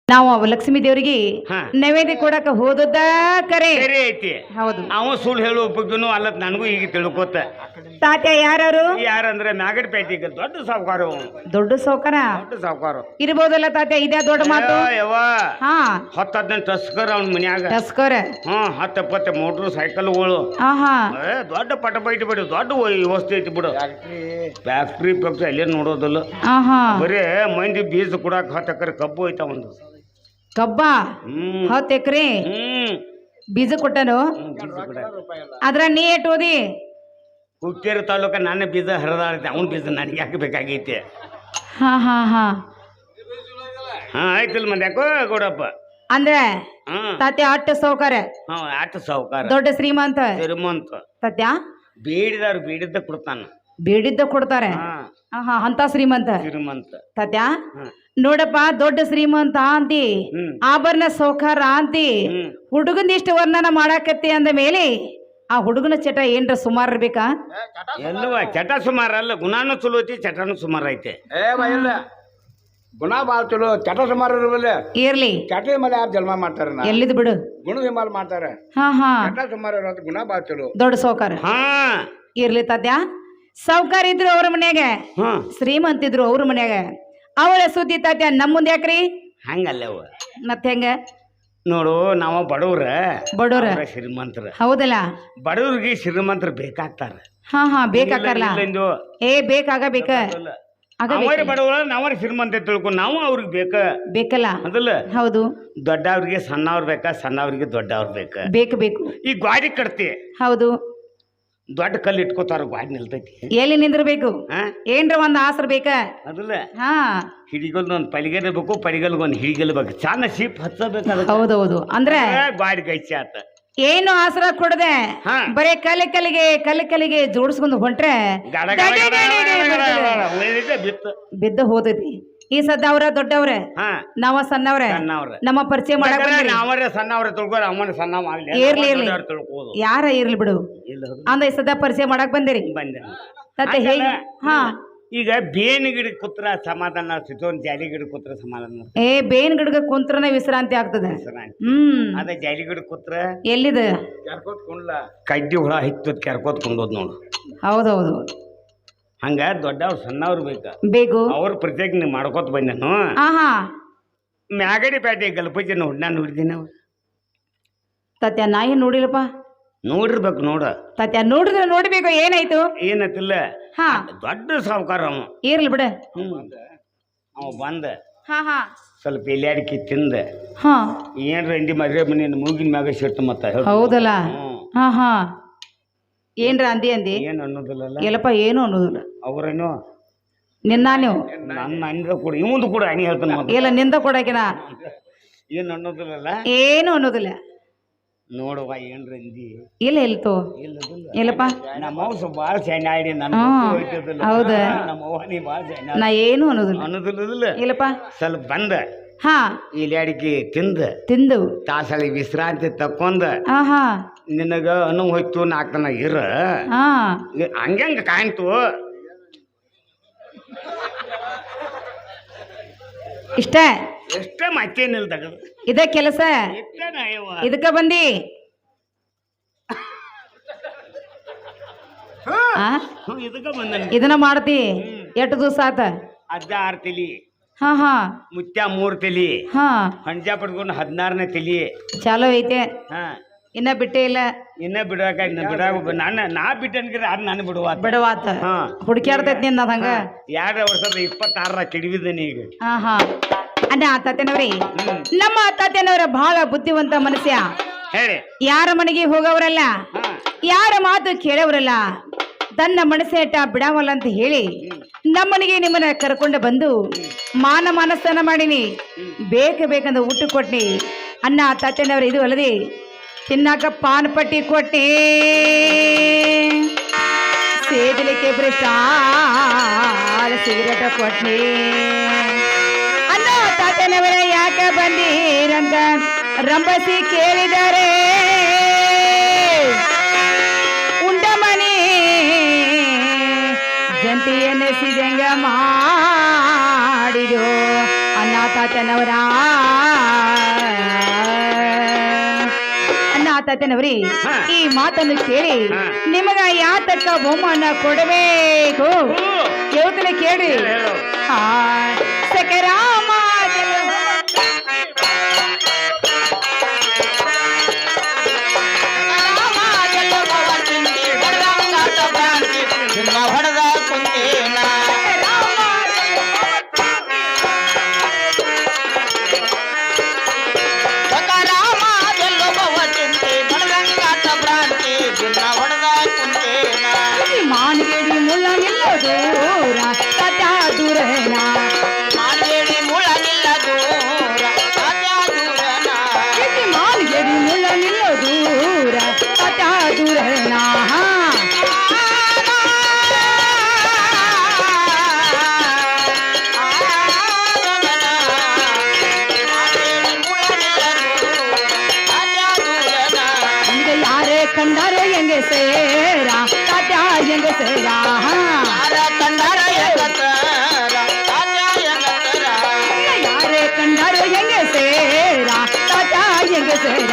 ನಾವು ಲಕ್ಷ್ಮೀ ದೇವರಿಗೆ ಹಾ. ನೈವೇದ್ಯ ಕೊಡಕ ಹೋದದ್ದ ಕರೆ ಸರಿ ಐತಿ ಹೌದು. ಅವ ಸುಳ್ಳು ಹೇಳುವ ಬಗ್ಗೆನೂ ಅಲ್ಲ ನನಗೂ ಈಗ ತಿಳ್ಕೊತ ತಾತ್ಯ ಯಾರು ಯಾರಂದ್ರೆ ಮ್ಯಾಗಡಪೇಟೆಗೆ ದೊಡ್ಡ ಸಾವುಕಾರ ದೊಡ್ಡ ಸೌಕರ ದೊಡ್ಡ ಸಾವುಕಾರ ಇರ್ಬೋದಲ್ಲ ತಾತ್ಯ ಇದೇ ದೊಡ್ಡ ಮಾತು. ಯವ್ವ ಹಾ 10-15 ಟಸ್ಕರ್ ಅವ್ನ ಮನ್ಯಾಗ ಟಸ್ಕರ 10-20 ಮೋಟ್ರ್ ಸೈಕಲ್ಗಳು ಆಹಾ ದೊಡ್ಡ ಪಟ ಬೈಟ್ ಬಿಡು ದೊಡ್ಡ ವ್ಯವಸ್ಥೆ ಐತಿ ಬಿಡು ಫ್ಯಾಕ್ಟ್ರಿ ಅಲ್ಲೇ ನೋಡೋದಲ್ಲ ಆಹಾ ಬರೇ ಮಂದಿ ಬೀಜ ಕೊಡಾಕ 10 ಎಕರೆ ಕಬ್ಬು ಐತ ಒಂದು ಕಬ್ಬ 10 ಎಕರೆ ಬೀಜ ಕೊಟ್ಟನು ಅದ್ರ ನೀ ಏಟ್ ಓದಿ ಹುಕ್ಕೇರಿ ತಾಲೂಕ ನನ್ನ ಬೀಜ ಹರಿದಾಡೈತೆ ಅವ್ನ ಬೀಜ ನನಗೆ ಯಾಕೆ ಬೇಕಾಗೈತೆ ಹಾ ಹಾ ಹಾ ಆಯ್ತಿಲ್ಲ ಮಂದಿ ಯಾಕೋ ಗೌಡಪ್ಪ ಅಂದ್ರೆ ಹಾ ತಾತ್ಯ ಅಟ್ಟ ಸೌಕರ ಆಟ ಸಾವುಕಾರ ದೊಡ್ಡ ಶ್ರೀಮಂತ ಶ್ರೀಮಂತ ತಾತ್ಯ ಬೇಡಿದವ್ರು ಬೇಡಿದ್ದ ಕೊಡ್ತಾನ ಬೇಡಿದ್ದ ಕೊಡ್ತಾರೆ ಆಹಾ ಅಂತ ಶ್ರೀಮಂತ ಶ್ರೀಮಂತ ತಾತ್ಯ ನೋಡಪ್ಪ ದೊಡ್ಡ ಶ್ರೀಮಂತ ಅಂತಿ ಆಭರಣ ಸೌಕಾರ ಅಂತಿ ಹುಡುಗನ ಇಷ್ಟು ವರ್ಣನ ಮಾಡಾಕತ್ತಿ ಅಂದ ಮೇಲೆ ಆ ಹುಡುಗನ ಚಟ ಏನ್ರ ಸುಮಾರು ಇರ್ಬೇಕಾ ಎಲ್ಲವ ಚಟ ಸುಮಾರು ಅಲ್ಲ ಗುಣಾನು ಚಲೋ ಐತಿ ಚಟನು ಸುಮಾರು ಐತೆ ಗುಣ ಭಾಳ ಚಲೋ ಚಟ ಸುಮಾರು ಇರಬಲ್ಲ ಇರ್ಲಿ ಚಟದ ಮೇಲೆ ಯಾರು ಜನ್ಮ ಮಾಡ್ತಾರ ಎಲ್ಲಿದ್ ಬಿಡು ಗುಣದ ಮೇಲೆ ಮಾಡ್ತಾರೆ ಹಾ ಹಾ ಚಟ ಸುಮಾರು ಇರೋದು ಗುಣ ಭಾಳ ಚಲೋ ದೊಡ್ಡ ಸೌಕಾರ ಹಾ ಇರ್ಲಿ ತಾತ್ಯ ಸೌಕಾರ ಇದ್ರು ಅವ್ರ ಮನ್ಯಾಗ ಹಾ ಶ್ರೀಮಂತ ಇದ್ರು ಅವ್ರ ಮನ್ಯಾಗ ಅವಳ ಸುದ್ದಿ ತಾತ್ಯ ನಮ್ಮ ಮುಂದೆ ಯಾಕ್ರಿ ಹಂಗಲ್ಲವ ಮತ್ತೆ ಹೆಂಗ ನೋಡು ನಾವು ಬಡವ್ರ ಬಡವ್ರ ಶ್ರೀಮಂತರ ಹೌದಲ್ಲ ಬಡವ್ರಿಗೆ ಶ್ರೀಮಂತರು ಬೇಕಾಗ್ತಾರ ಹಾ ಹಾ ಬೇಕಾಕಲ್ಲ ಏ ಬೇಕಾಗಬೇಕ ಅವರ ಬಡವ್ರ ನಾವ್ರ ಶ್ರೀಮಂತ ತಿಳ್ಕೊಂಡು ನಾವು ಅವ್ರಿಗೆ ಬೇಕ ಬೇಕಲ್ಲ ಅದಲ್ಲ ಹೌದು ದೊಡ್ಡವ್ರಿಗೆ ಸಣ್ಣವ್ರ ಬೇಕಾ ಸಣ್ಣವ್ರಿಗೆ ದೊಡ್ಡವ್ರ ಬೇಕಾ ಬೇಕು ಬೇಕು ಈ ಗಾಡಿ ಕಟ್ತಿ ಹೌದು ದೊಡ್ಡ ಕಲ್ಲು ಇಟ್ಕೋತಾರ ಗಾಡಿ ನಿಲ್ತೈತಿ ಎಲ್ಲಿ ನಿಂದಿರ್ಬೇಕು ಏನ್ರ ಒಂದ್ ಆಸರ ಬೇಕ ಅದಲ್ಲ ಹಾ ಹಿಡಿಗಲ್ ಒಂದು ಪಡಿಗಲ್ ಬೇಕು ಪಡಿಗಲ್ಗೆ ಒಂದು ಹಿಡಿಗಲ್ ಬೇಕು ಚಂದ ಶೀಪ್ ಹಚ್ಚಬೇಕು ಹೌದೌದು ಅಂದ್ರೆ ಗಾಡಿ ಗೈಚಿ ಆತ ಏನು ಆಸರ ಕೊಡದೆ ಬರೇ ಕಲ್ಲಿಗೆ ಜೋಡಿಸ್ಕೊಂಡು ಹೊಂಟ್ರೆ ಬಿದ್ದ ಹೋದೈತಿ ಈ ಸದ್ದ ಅವ್ರ ದೊಡ್ಡವ್ರ ನಾವ ಸಣ್ಣವ್ರ ನಮ್ಮ ಪರಿಚಯ ಮಾಡಕ್ ಸಣ್ಣವ್ರ ತಿಳ್ಕೊರ ಅವನ ಸಣ್ಣ ಇರ್ಲಿ ಇರ್ಲಿ ಯಾರ ಇರ್ಲಿ ಬಿಡು ಅಂದ ಈ ಸದ್ದ ಪರಿಚಯ ಮಾಡಕ್ ಬಂದಿರಿ ಮತ್ತೆ ಹೇಗೆ ಹಾ ಈಗ ಬೇನ್ ಗಿಡ ಕೂತ್ರ ಸಮಾಧಾನ ಸಿತೋನ್ ಜಾಲಿ ಗಿಡ ಕೂತ್ರ ಸಮಾಧಾನ ಏ ಬೇನ್ ಗಿಡಗ ಕುಂತ್ರನ ವಿಶ್ರಾಂತಿ ಆಗ್ತದೆ ಅದ ಜಾಲಿ ಗಿಡ ಕೂತ್ರ ಎಲ್ಲಿದ ಕಡ್ಡಿ ಹುಳ ಹಿತ್ತದ್ ಕೆರ್ಕೋತ್ ಕೊಂಡೋದ್ ನೋಡು ಹೌದೌದು ಹಂಗ ದೊಡ್ಡವ್ರು ಸಣ್ಣವ್ರು ಬೇಕು ಅವ್ರ ಪ್ರತ್ಯೇಕ ಮಾಡ್ಕೋತ ಬಂದನು ಮ್ಯಾಗಡಿ ಪೇಟೆ ಗಲ್ಪಜಿ ನಾನು ನೋಡಿದ್ದೀನಿ ನಾವು ತತ್ಯ ನಾ ಏನ್ ನೋಡಿಲ್ಲಪ್ಪ ನೋಡಿರ್ಬೇಕು ನೋಡ ತತ್ಯ ನೋಡಿದ್ರೆ ನೋಡ್ಬೇಕು ಏನಾಯ್ತು ಏನತ್ತಿಲ್ಲ ಹಾ ದೊಡ್ಡ ಸಾವುಕಾರ ಅವ ಇರ್ಲಿ ಬಿಡ ಅವ ಬಂದ ಹಾ ಹಾ ಸ್ವಲ್ಪ ಎಲ್ಲಿಯಾಡಿಕೆ ತಿಂದ ಹಾ ಏನ್ರ ಇಂಡಿ ಮದ್ವೆ ಮನೆ ಮೂಗಿನ ಮ್ಯಾಗ ಸಿಟ್ಟು ಮತ್ತ ಹೌದಲ್ಲ ಹಾ ಹಾ ಏನ್ರ ಅಂದಿ ಏನ್ ಅನ್ನೋದಿಲ್ಲ ಎಲ್ಲಪ್ಪ ಏನು ಅನ್ನೋದಿಲ್ಲ ಅವ್ರೇನು ನಿನ್ನ ನೀವು ನನ್ನ ಅಂದ್ರ ಕೂಡ ಇವಂದು ಕೂಡ ಹಣಿ ಹೇಳ್ತಾನ ಇಲ್ಲ ನಿಂದ ಕೊಡಕಿನ ಏನ್ ಅನ್ನೋದಿಲ್ಲ ಏನು ಅನ್ನೋದಿಲ್ಲ ನೋಡುವ ಏನ್ರ ಅಂದಿ ಇಲ್ಲ ಇಲ್ತು ಇಲ್ಲಪ್ಪ ನಮ್ಮ ಅವ್ವ ಬಾಳ ಸಣ್ಣ ಆಡಿ ಹೌದ ನಮ್ಮ ಅವ್ವ ನೀ ಬಾಳ ಸಣ್ಣ ನಾ ಏನು ಅನ್ನೋದಿಲ್ಲ ಅನ್ನೋದಿಲ್ಲ ಇಲ್ಲಪ್ಪ ಸ್ವಲ್ಪ ಬಂದ ಹಾ ಇಲ್ಲಿ ಅಡಿಕೆ ತಿಂದು ತಾಸಳಿ ವಿಶ್ರಾಂತಿ ತಕ್ಕೊಂಡ ಹಾ ನಿನಗ ಅನು ಹೋಯ್ತು ನಾಲ್ಕನ ಇರ ಹಾ ಹಂಗಂಗ ಕಾಣ್ತು ಇಷ್ಟ ಎಷ್ಟ ಮತ್ತೇನಿಲ್ಲ ತಗದು ಇದ ಕೆಲಸ ಇದಕ್ಕ ಬಂದಿ ಇದಕ್ಕ ಬಂದ ಇದನ್ನ ಮಾಡ್ತಿ ಎಷ್ಟು ದಿವಸ ಆತ ಅಜ್ಜ 6 ತಲಿ ಹಾ ಹಾ ಮುತ್ಯ 3 ತಲಿ ಹಾ ಹಂಜಾ ಪಡ್ಕೊಂಡು 16ನೇ ತಲಿ ಚಾಲೋ ಐತೆ ಇನ್ನ ಬಿಟ್ಟೇ ಇಲ್ಲ ಇನ್ನ ಬಿಡಾಕ ಇನ್ನ ಬಿಡಾಕ ನಾ ಬಿಟ್ಟನ್ಕಿರ ಅದ್ ನಾನು ಬಿಡವಾತ ಹುಡುಕ್ಯಾಡ್ತೈತಿ ನಿನ್ನ ಹಂಗ 2 ವರ್ಷದ 26ರ ಕೆಡವಿದ್ದೇನೆ ಈಗ ಹಾ ಹಾ ಅಣ್ಣ ತಾತೇನವ್ರಿ ನಮ್ಮ ತಾತೇನವ್ರ ಬಹಳ ಬುದ್ಧಿವಂತ ಮನುಷ್ಯ ಹೇಳಿ ಯಾರ ಮನೆಗೆ ಹೋಗವ್ರಲ್ಲ ಯಾರ ಮಾತು ಕೇಳವ್ರಲ್ಲ ತನ್ನ ಮನಸ್ಸೇಟ ಬಿಡವಲ್ಲ ಅಂತ ಹೇಳಿ ನಮ್ಮನಿಗೆ ನಿಮ್ಮನ್ನ ಕರ್ಕೊಂಡು ಬಂದು ಮಾನಸ್ತಾನ ಮಾಡೀನಿ ಬೇಕಂದ ಊಟ ಕೊಟ್ನಿ ಅಣ್ಣ ತಾತೇನವ್ರ ಇದು ಅಲ್ಲದೆ ತಿನ್ನಾಕ ಪಾನ್ ಪಟ್ಟಿ ಕೊಟ್ಟಿ ಸೇದಲಿಕ್ಕೆ ಭ್ರಷ್ಟ ಸಿಗರೇಟ ಕೊಟ್ನಿ ಅಣ್ಣ ತಾತೇನವರ ಯಾಕೆ ಬಂದೀರಂತ ರಂಬಸಿ ಕೇಳಿದರೆ ಉಂಡ ಮನಿ ಜಂತಿ ಎನ್ನಿಸಿದಂಗ ಮಾಡಿದೋ ಅಣ್ಣ ತಾತನವರೇ ಹಾ. ಈ ಮಾತನ್ನು ಕೇಳಿ ಹಾ. ನಿಮಗ ಯಾತಕ್ಕ ಬಹುಮಾನ ಕೊಡಬೇಕು ಕೇಳ್ತೀನಿ ಕೇಳಿ ಹೇಳು. ಆ, ಸಕರಾಮ ಹೊಡೆದ ಕುಂತೇನ ಸಕರಾಮ ಗೆಲ್ಲುವವ ಚಿಂತೆ ಬಡದಂಗಾತ ಭ್ರಾಂತಿ ಚಿನ್ನ ಹೊಡೆದ ಕುಂತೇನ ಮಾನಗೇಡಿ ಮುಳ್ಳ ನಿಲ್ಲೋದೂರ ಸತ್ಯ ದೂರನ ಮಾಡಬೇಡಿ ಮುಳ ನಿಲ್ಲ ದೂರ ಸತ್ಯ ದೂರನ ಮಾನಗೇಡಿ ಮುಳ್ಳ ನಿಲ್ಲೋದೂರ ಸತ್ಯ ದೂರನ ಈಗ ಯಾರೇ ಕಂಡಾರೋ ಹೆಂಗೆ ಸೇರ ಸತ್ಯ ಹೆಂಗೆ ಸೇರ ಯಾರೇ ಕಂಡಾರೋ ಹೆಂಗೆ ಸೇರ ಸತ್ಯ ಹೆಂಗೆ ಸೇರ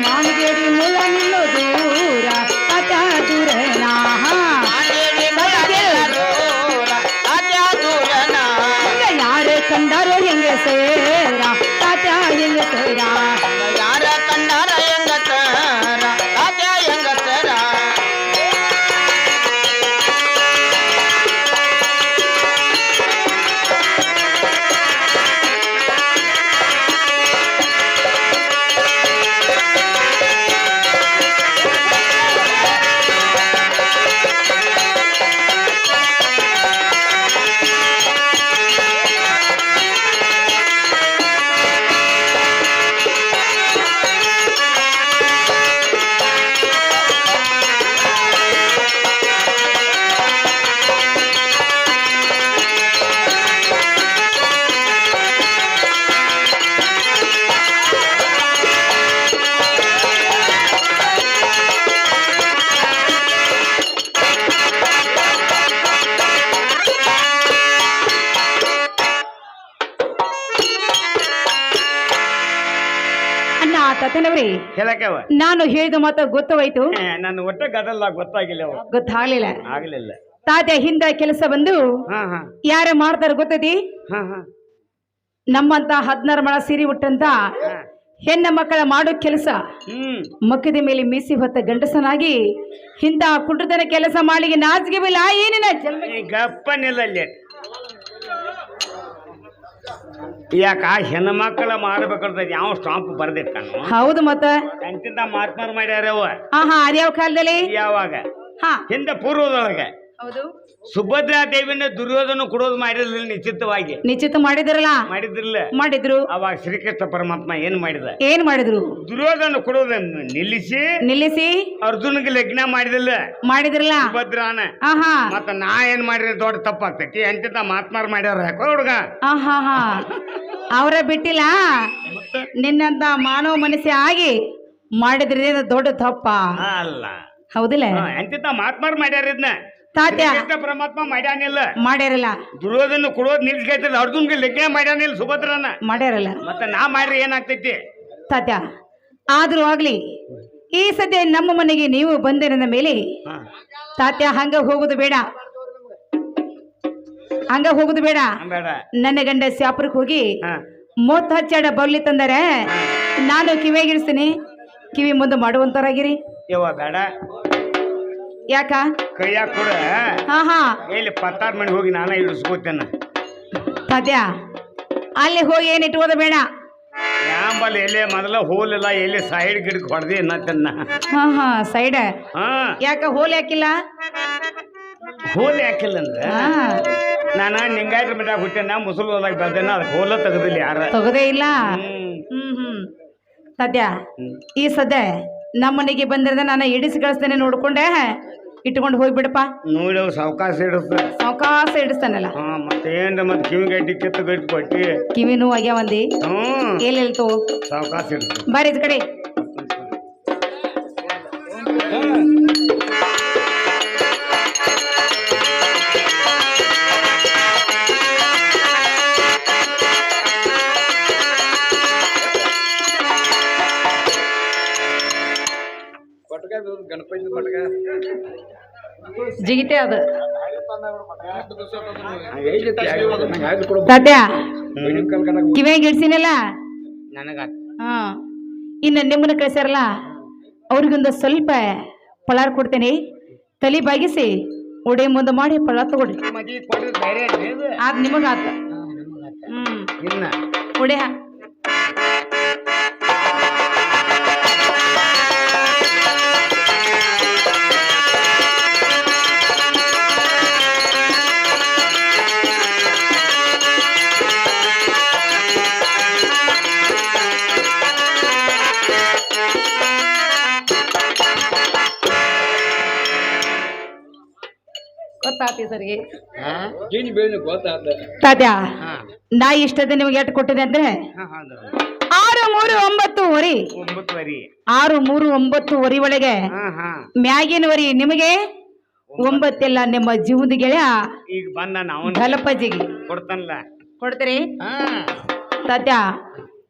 ಮಾನಗೇಡಿ ಮುಳ್ಳ ನಿಲ್ಲೋ ದೂರ ಸತ್ಯ ದೂರನ ಈಗ ಯಾರೇ ಕಂಡಾರೋ ಹೆಂಗೆ ಸೇರ ಸತ್ಯ ಹೆಂಗೆ ಸೇರ ಯಾರ ಕಂಡಾರ ಹೆಂಗಸರ ರಾಜ ಹೆಂಗಸರ ಅಣ್ಣ ತಾತನವ್ರಿ ಹೇಳಕ್ಕವ ನಾನು ಹೇಳಿದ ಮಾತು ಗೊತ್ತವಾಯ್ತು ನನ್ನ ಒಟ್ಟ ಗದಲ್ಲ ಗೊತ್ತಾಗಿಲ್ಲ ಅವ ಗೊತ್ತಾಗ್ಲಿಲ್ಲ ಆಗ್ಲಿಲ್ಲ. ತಾತ ಹಿಂದ ಕೆಲಸ ಬಂದು ಹಾ ಹಾ ಯಾರ ಮಾಡ್ತಾರ ಗೊತ್ತೈತಿ ಹಾ ಹಾ ನಮ್ಮಂತ 16 ಮಳ ಸೀರೆ ಉಟ್ಟಂತ ಹೆಣ್ಣ ಮಕ್ಕಳ ಮಾಡೋ ಕೆಲಸ ಮಕ್ಕದ ಮೇಲೆ ಮೀಸಿ ಹೊತ್ತ ಗಂಡಸನಾಗಿ ಹಿಂದ ಕುಂಟತನ ಕೆಲಸ ಮಾಡಿಗೆ ನಾಚಿಗೆ ಬಿಲ್ಲ ಏನಿನ ಜನ್ಮ ಈ ಗಪ್ಪನಿಲ್ಲ ಅಲ್ಲಿ ಯಾಕ ಹೆಣ್ಮಕ್ಳ ಮಾಡ್ಬೇಕಾದ್ರೆ ಯಾವ ಸ್ಟಾಂಪ್ ಬರ್ದಿಟ್ಟಾನು ಹೌದು ಮತ್ತ ಅಂತಿಂತ ಮಾತ್ಮಾರ್ ಮಾಡ್ಯಾರವ ಹಾ ಅದ್ಯಾವ ಕಾಲದಲ್ಲಿ ಯಾವಾಗ ಹಾ ಹಿಂದೆ ಪೂರ್ವದೊಳಗೆ ಹೌದು ಸುಭದ್ರಾ ದೇವಿನ ದುರ್ಯೋಧನ ಕೊಡೋದು ಮಾಡಿರ್ಲಿಲ್ಲ ನಿಶ್ಚಿತವಾಗಿ ನಿಶ್ಚಿತ ಮಾಡಿದ್ರಲ್ಲ ಮಾಡಿದ್ರಿಲ್ಲ ಮಾಡಿದ್ರು ಅವಾಗ ಶ್ರೀಕೃಷ್ಣ ಪರಮಾತ್ಮ ಏನ್ ಮಾಡಿದ ಏನ್ ಮಾಡಿದ್ರು ದುರ್ಯೋಧನ ಕೊಡೋದನ್ನು ನಿಲ್ಲಿಸಿ ಅರ್ಜುನ್ಗೆ ಲಗ್ನ ಮಾಡಿದಿಲ್ಲ ಮಾಡಿದ್ರಲ್ಲ ಸುಭದ್ರಾನ ಆಹಾ ಮತ್ತ ನಾ ಏನ್ ಮಾಡಿದ್ರೆ ದೊಡ್ಡ ತಪ್ಪಾಗ್ತೈತಿ ಅಂತಿಂತ ಮಾತ್ಮಾರ್ ಮಾಡ್ಯಾರ ಯಾಕೋ ಹುಡುಗ ಆಹಾ ಹಾ ಅವರ ಬಿಟ್ಟಿಲ್ಲ ನಿನ್ನಂತ ಮಾನವ ಮನಸ್ಸೆ ಆಗಿ ಮಾಡಿದ್ರೆ ದೊಡ್ಡ ತಪ್ಪ ಅಲ್ಲ ಹೌದಿಲ್ಲ ಅಂತಿಂತ ಮಾತ್ಮಾರ್ ಮಾಡ್ಯಾರ ಇದನ್ನ ತಾತ್ಯ ಶ್ರೀಕೃಷ್ಣ ಪರಮಾತ್ಮ ಮಾಡ್ಯಾನಿಲ್ಲ ಮಾಡ್ಯಾರಲ್ಲ ದುರ್ಯೋಧನ ಕೊಡೋದ್ ನಿಲ್ಸ್ಕೈತದ ಅರ್ಜುನ್ಗೆ ಲಗ್ನ ಮಾಡ್ಯಾನಿಲ್ಲ ಸುಭದ್ರನ ಮಾಡ್ಯಾರಲ್ಲ ಮತ್ತ ನಾ ಮಾಡ್ರಿ ಏನಾಗ್ತೈತಿ ತಾತ್ಯ ಆದ್ರೂ ಆಗ್ಲಿ ಈ ಸದ್ಯ ನಮ್ಮ ಮನೆಗೆ ನೀವು ಬಂದಿರದ ಮೇಲೆ ತಾತ್ಯ ಹಂಗ ಹೋಗುದು ಬೇಡ ಹಂಗ ಹೋಗುದು ಬೇಡ ಬೇಡ ನನ್ನ ಗಂಡ ಶಾಪುರಕ್ಕೆ ಹೋಗಿ ಹಾ ಮೂವತ್ತು ಹಚ್ಚಾಡ ಬರ್ಲಿ ತಂದರೆ ನಾನು ಕಿವಿಯಾಗಿಡಿಸ್ತೀನಿ ಕಿವಿ ಮುಂದೆ ಮಾಡುವಂತರಾಗಿರಿ ಯವ್ವ ಬೇಡ ಯಾಕ ಕೈಯಾಗ ಕೊಡ ಹಾ ಹಾ ಇಲ್ಲಿ 16 ಮಣಿ ಹೋಗಿ ನಾನ ಇಡಿಸ್ಕೋತೇನ ತಾತ್ಯ ಅಲ್ಲಿ ಹೋಗಿ ಏನ್ ಇಟ್ಕೋದ ಬೇಡ ಯಾಂಬಲ್ ಎಲ್ಲಿ ಮೊದಲ ಹೋಲಿಲ್ಲ ಎಲ್ಲಿ ಸೈಡ್ ಗಿಡಕ್ಕೆ ಹೊಡೆದಿ ಅನ್ನತ್ತನ್ನ ಹಾ ಹಾ ಸೈಡ್ ಹಾ ಯಾಕ ಹೋಲ್ ಯಾಕಿಲ್ಲ ಹೋಲ್ ಯಾಕಿಲ್ಲ ಅಂದ್ರೆ ಹಾ ನಾನು ನಿಂಗಾಯ್ರ ಮಠ ಹುಟ್ಟೆನ ಮುಸುಲ್ ಹೋದಾಗ ಬೆಳ್ದೇನ ಅದಕ್ಕೆ ಹೋಲ ತೆಗೆದಿಲ್ಲ ಯಾರ ತಗೋದೇ ಇಲ್ಲ ಹ್ಮ್ ಹ್ಮ್ ಸದ್ಯ ಈ ಸದ್ಯ ನಮ್ಮನೆಗೆ ಬಂದಿರದ ನಾನು ಇಡಿಸಿ ಕಳಿಸ್ತೇನೆ ನೋಡ್ಕೊಂಡೆ ಇಟ್ಕೊಂಡು ಹೋಗ್ಬಿಡಪ್ಪ ನೋಡಿ ಅವು ಸಾವಕಾಶ ಇಡಿಸ್ತಾರೆ ಸಾವಕಾಶ ಇಡಿಸ್ತಾನಲ್ಲ ಹಾ ಮತ್ತೇನ್ರ ಮತ್ತೆ ಕಿವಿ ಗಡ್ಡಿ ಕಿತ್ತು ಗಡ್ಡಿ ಕೊಟ್ಟಿ ಕಿವಿ ನೋವು ಆಗ್ಯಾವಂದಿ ಹ್ಮ್ ಎಲ್ಲೆಲ್ತು ಸಾವಕಾಶ ಇಡಿಸ್ತಾರೆ ಬಾರಿ ಇದ್ ಕಡೆ ಪಟ್ಕ ಗಣಪತಿ ಪಟ್ಕ ಜಿಗಿತೆ ಅದು ಕೊಡು ಸದ್ಯ ಕಿವಿಯಾಗ ಇಡ್ಸಿನಲ್ಲ ನನಗ ಹಾ ಇನ್ನು ನಿಮ್ಮನ್ನ ಕಳಿಸ್ಯಾರಲ್ಲ ಅವ್ರಿಗೊಂದು ಸ್ವಲ್ಪ ಪಳಾರ್ ಕೊಡ್ತೇನೆ ತಲೆ ಬಾಗಿಸಿ ಉಡೆ ಮುಂದೆ ಮಾಡಿ ಪಳ ತಗೊಳ್ರಿ ಮದ್ವಿ ಕೊಡ್ರಿ ಬೇರೆ ಆದ್ ನಿಮಗಾತ ಇನ್ನ ಉಡೆ ಗೊತ್ತಾತಿ ಸರಿಗೆ ಜೀನಿ ಬೇಳೆ ಗೊತ್ತಾದ ತಾತ್ಯ ಹಾ ನಾ ಇಷ್ಟದ ನಿಮಗೆ ಎಷ್ಟು ಕೊಟ್ಟಿದೆ ಅಂದ್ರೆ ಹಾ ಹೌದು 6-3-9 9 6-3-9 ಒಳಗೆ ಹಾ ಹಾ ಮ್ಯಾಗಿನ ವರಿ ನಿಮಗೆ 9 ಎಲ್ಲ ನಿಮ್ಮ ಜೀವದ ಗೆಳೆಯ ಈಗ ಬಂದ ನಾವು ಗಲಪಜಿಗೆ ಕೊಡ್ತಾನಲ್ಲ ಕೊಡ್ತೀರಿ ಹಾ ತಾತ್ಯ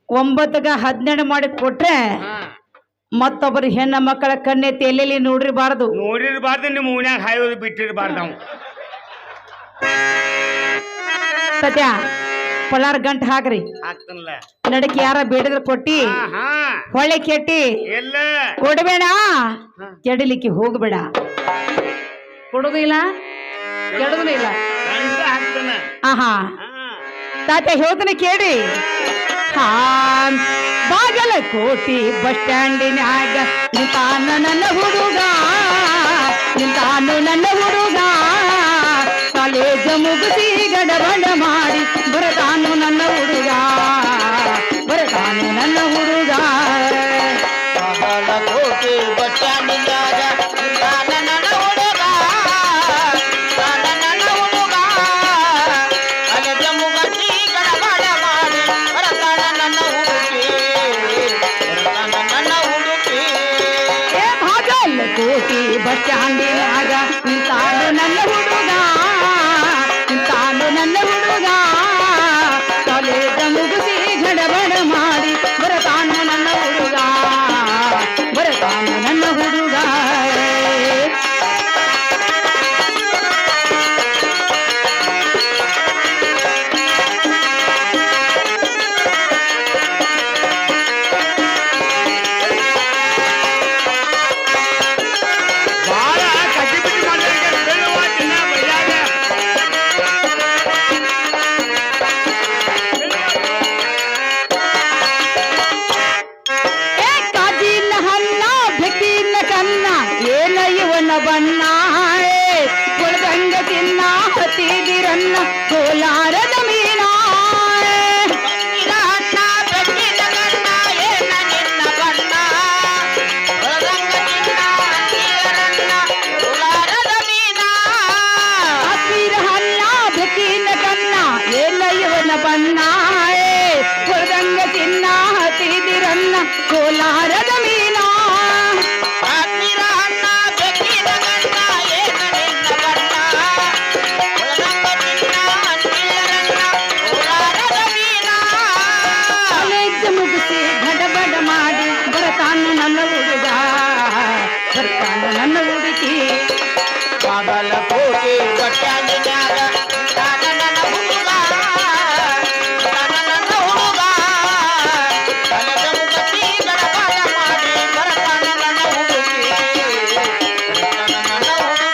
9ಗೆ 12 ಮಾಡಿ ಕೊಟ್ರೆ ಹಾ ಮತ್ತೊಬ್ಬರು ಹೆಣ್ಣ ಮಕ್ಕಳ ಕಣ್ಣೆತ್ತಿ ಎಲ್ಲೆಲ್ಲಿ ನೋಡಿರಬಾರದು ನೋಡಿರ್ಬಾರ್ದು ನಿಮ್ಮ ಮನ್ಯಾಗ ಹಾಯೋದು ಬಿಟ್ಟಿರ್ಬಾರ್ದು ನಾವು ಸತ್ಯ ಪಲಾರ್ ಗಂಟ್ ಹಾಕ್ರಿ ಹಾಕ್ತಾನಲ್ಲ ನಡಕ್ಕೆ ಯಾರ ಬೇಡಿದ್ರೆ ಕೊಟ್ಟಿ ಹಾ ಹಾ ಹೊಳೆ ಕೆಟ್ಟಿ ಎಲ್ಲ ಕೊಡಬೇಡ ಕೆಡಲಿಕ್ಕೆ ಹೋಗಬೇಡ ಕೊಡುದು ಇಲ್ಲ ಕೆಡುದು ಇಲ್ಲ ಗಂಟ ಹಾಕ್ತಾನ ಆಹಾ ಹಾ ತಾತ ಹೇಳ್ತಾನೆ ಕೇಳಿ ಹಾ ಬಾಗಲಕೋಟಿ ಬಸ್ ಸ್ಟ್ಯಾಂಡಿನಾಗ ನಿಂತಾನು ನನ್ನ ಹುಡುಗ ನಿಂತಾನು ನನ್ನ ಹುಡುಗ ಕಾಲೇಜ ಮುಗಿಸಿ ಗಡಬಡ ಮಾಡಿ ಬರತಾನು ನನ್ನ ಹುಡುಗ ಬರತಾನು ನನ್ನ ಹುಡುಗ ಬಾಗಲಕೋಟೆ ಬಸ್ ಸ್ಟ್ಯಾಂಡಿನಾಗ ನಿಂತಾನ ನನ್ನ ಹುಡುಗ ನನ್ನ ಹುಡುಗ ಕಾಲೇಜ ಮುಗಿಸಿ ಗಡಬಡ ಮಾಡಿ ಬರತಾನ ನನ್ನ ಹುಡುಗಿ ಬರತಾನ ನನ್ನ ಹುಡುಗಿ ಏ ಬಾಗಲಕೋಟಿ ಬಸ್ ಸ್ಟ್ಯಾಂಡಿನಾಗ ನಿಂತಾನು ನನ್ನ ಹುಡುಗ ನಿಂತಾನು ನನ್ನ ಹುಡುಗ ಕಾಲೇಜ ಮುಗಿಸಿ ಗಡಬಡ ಮಾಡಿ ಬರತಾನು ನನ್ನ ಹುಡುಗ ಬರತಾನು ನನ್ನ ಹುಡುಗ ಬಾಳ ಕಟ್ಟಿ ಬಿಟ್ಟು ಮಾಡಿದ್ರೆ ಬೀಳುವ ದಿನ ಬೈಯಾಗ. ಏ ಕಾಜಿನ ಹಣ್ಣ ಬೆಕ್ಕಿನ ಕನ್ನ ಏನ ಇವನ ಬಣ್ಣ ಕೊಳದಂಗ ತಿನ್ನ ಹತ್ತಿದಿರನ್ನ ಕೋಲಾರದ ಮೀನ ಕಣ್ಣಿನ ಅಣ್ಣ ಬೆಕ್ಕಿನ ಕಣ್ಣ ಏನ ನಿನ್ನ ಬಣ್ಣ ಹೊರದಂಗ ನಿನ್ನ ಹತ್ತಿರನ್ನ ಕೋಲಾರದ ಮೀನ ಹತ್ತಿರ ಹಣ್ಣ ಬೆಕ್ಕಿನ ಕನ್ನ ಏನ ಇವನ ಬಣ್ಣ ಕೊಳದಂಗ ತಿನ್ನ ಹತ್ತಿದಿರನ್ನ ಕೋಲಾರದ ಮೀನ ಹತ್ತಿರ ಅಣ್ಣ ಬೆಕ್ಕಿನ ಕಣ್ಣ ಏನ ನಿನ್ನ ಬಣ್ಣ ಹೊರದಂಗ ನಿನ್ನ ಹತ್ತಿರನ್ನ ಕೋಲಾರದ ಮೀನ ಕಾಲೇಜ್ ಮುಗಿಸಿ ಗಡಬಡ ಮಾಡಿ ಬರತಾನು ನನ್ನ ಹುಡುಗ ಬರ್ತಾನು ನನ್ನ ಹುಡುಗಿ ಬಾಗಲಕೋಟೆ ಬಸ್ ಸ್ಟ್ಯಾಂಡಿನ್ಯಾಗ ನಿಂತಾನ ನನ್ನ ಹುಡುಗ ನಿಂತಾನ ನನ್ನ ಹುಡುಗ ಕಾಲೇಜ ಮುಗಿಸಿ ಗಡಬಡ ಮಾಡಿ ಬರತಾನ ನನ್ನ ಹುಡುಗಿ ಬರತಾನ ನನ್ನ ಹುಡುಗಿ